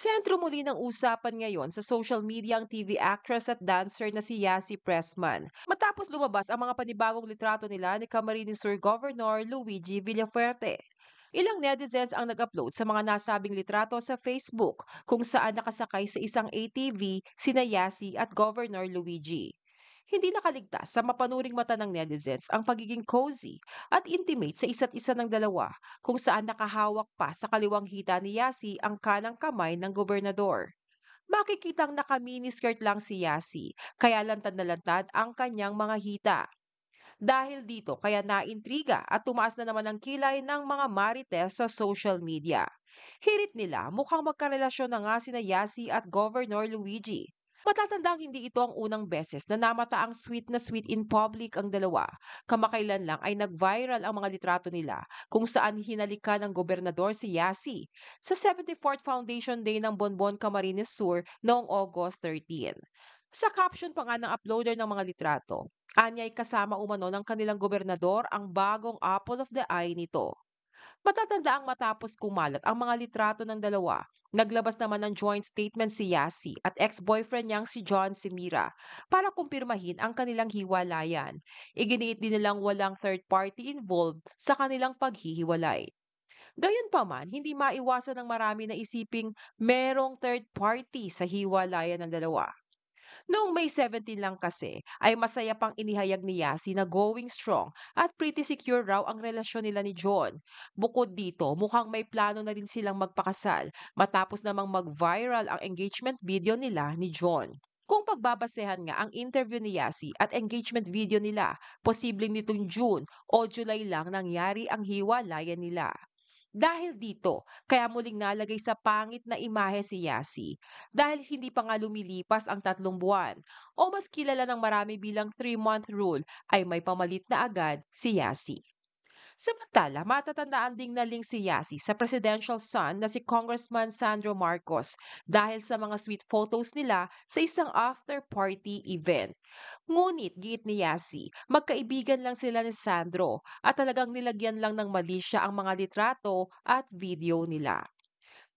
Sentro muli ng usapan ngayon sa social media ang TV actress at dancer na si Yasi Pressman. Matapos lumabas ang mga panibagong litrato nila ni Camarines Sur Governor Luigi Villafuerte. Ilang netizens ang nag-upload sa mga nasabing litrato sa Facebook kung saan nakasakay sa isang ATV sina Yasi at Governor Luigi. Hindi nakaligtas sa mapanuring mata ng netizens ang pagiging cozy at intimate sa isa't isa ng dalawa kung saan nakahawak pa sa kaliwang hita ni Yasi ang kanang kamay ng gobernador. Makikitang naka-miniskirt lang si Yasi, kaya lantad na lantad ang kanyang mga hita. Dahil dito, kaya naintriga at tumaas na naman ang kilay ng mga marites sa social media. Hirit nila, mukhang magkarelasyon na nga sina Yasi at Governor Luigi. Matatandang hindi ito ang unang beses na namata ang sweet na sweet in public ang dalawa. Kamakailan lang ay nag-viral ang mga litrato nila kung saan hinalikan ng gobernador si Yasi sa 74th Foundation Day ng Bonbon Camarines Sur noong August 13. Sa caption pa nga ng uploader ng mga litrato, anyay kasama umano ng kanilang gobernador ang bagong apple of the eye nito. Matatanda ang matapos kumalat ang mga litrato ng dalawa. Naglabas naman ng joint statement si Yasi at ex-boyfriend niyang si John Simira para kumpirmahin ang kanilang hiwalayan. Iginiit din nilang walang third party involved sa kanilang paghihiwalay. Gayunpaman, hindi maiwasan ng marami na isiping merong third party sa hiwalayan ng dalawa. Noong May 17 lang kasi, ay masaya pang inihayag ni Yasi na going strong at pretty secure raw ang relasyon nila ni John. Bukod dito, mukhang may plano na rin silang magpakasal matapos namang mag-viral ang engagement video nila ni John. Kung pagbabasehan nga ang interview ni Yasi at engagement video nila, posibleng nitong June o July lang nangyari ang hiwalayan nila. Dahil dito, kaya muling nalagay sa pangit na imahe si Yasi dahil hindi pa nga lumilipas ang 3 buwan o mas kilala ng marami bilang 3-month rule ay may pamalit na agad si Yasi. Samantala, matatandaan ding naling si Yasi sa presidential son na si Congressman Sandro Marcos dahil sa mga sweet photos nila sa isang after-party event. Ngunit giit ni Yasi, magkaibigan lang sila ni Sandro at talagang nilagyan lang ng mali siya ang mga litrato at video nila.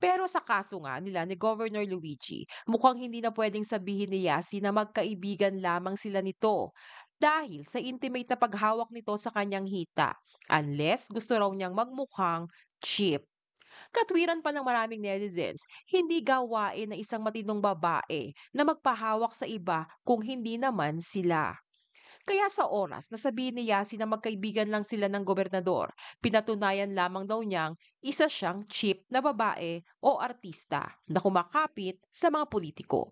Pero sa kaso nga nila ni Governor Luigi, mukhang hindi na pwedeng sabihin ni Yasi na magkaibigan lamang sila nito dahil sa intimate na paghawak nito sa kanyang hita unless gusto raw niyang magmukhang cheap. Katwiran pa ng maraming netizens, hindi gawain na isang matinong babae na magpahawak sa iba kung hindi naman sila. Kaya sa oras na sabihin ni Yasi na magkaibigan lang sila ng gobernador, pinatunayan lamang daw niyang isa siyang cheap na babae o artista na kumakapit sa mga politiko.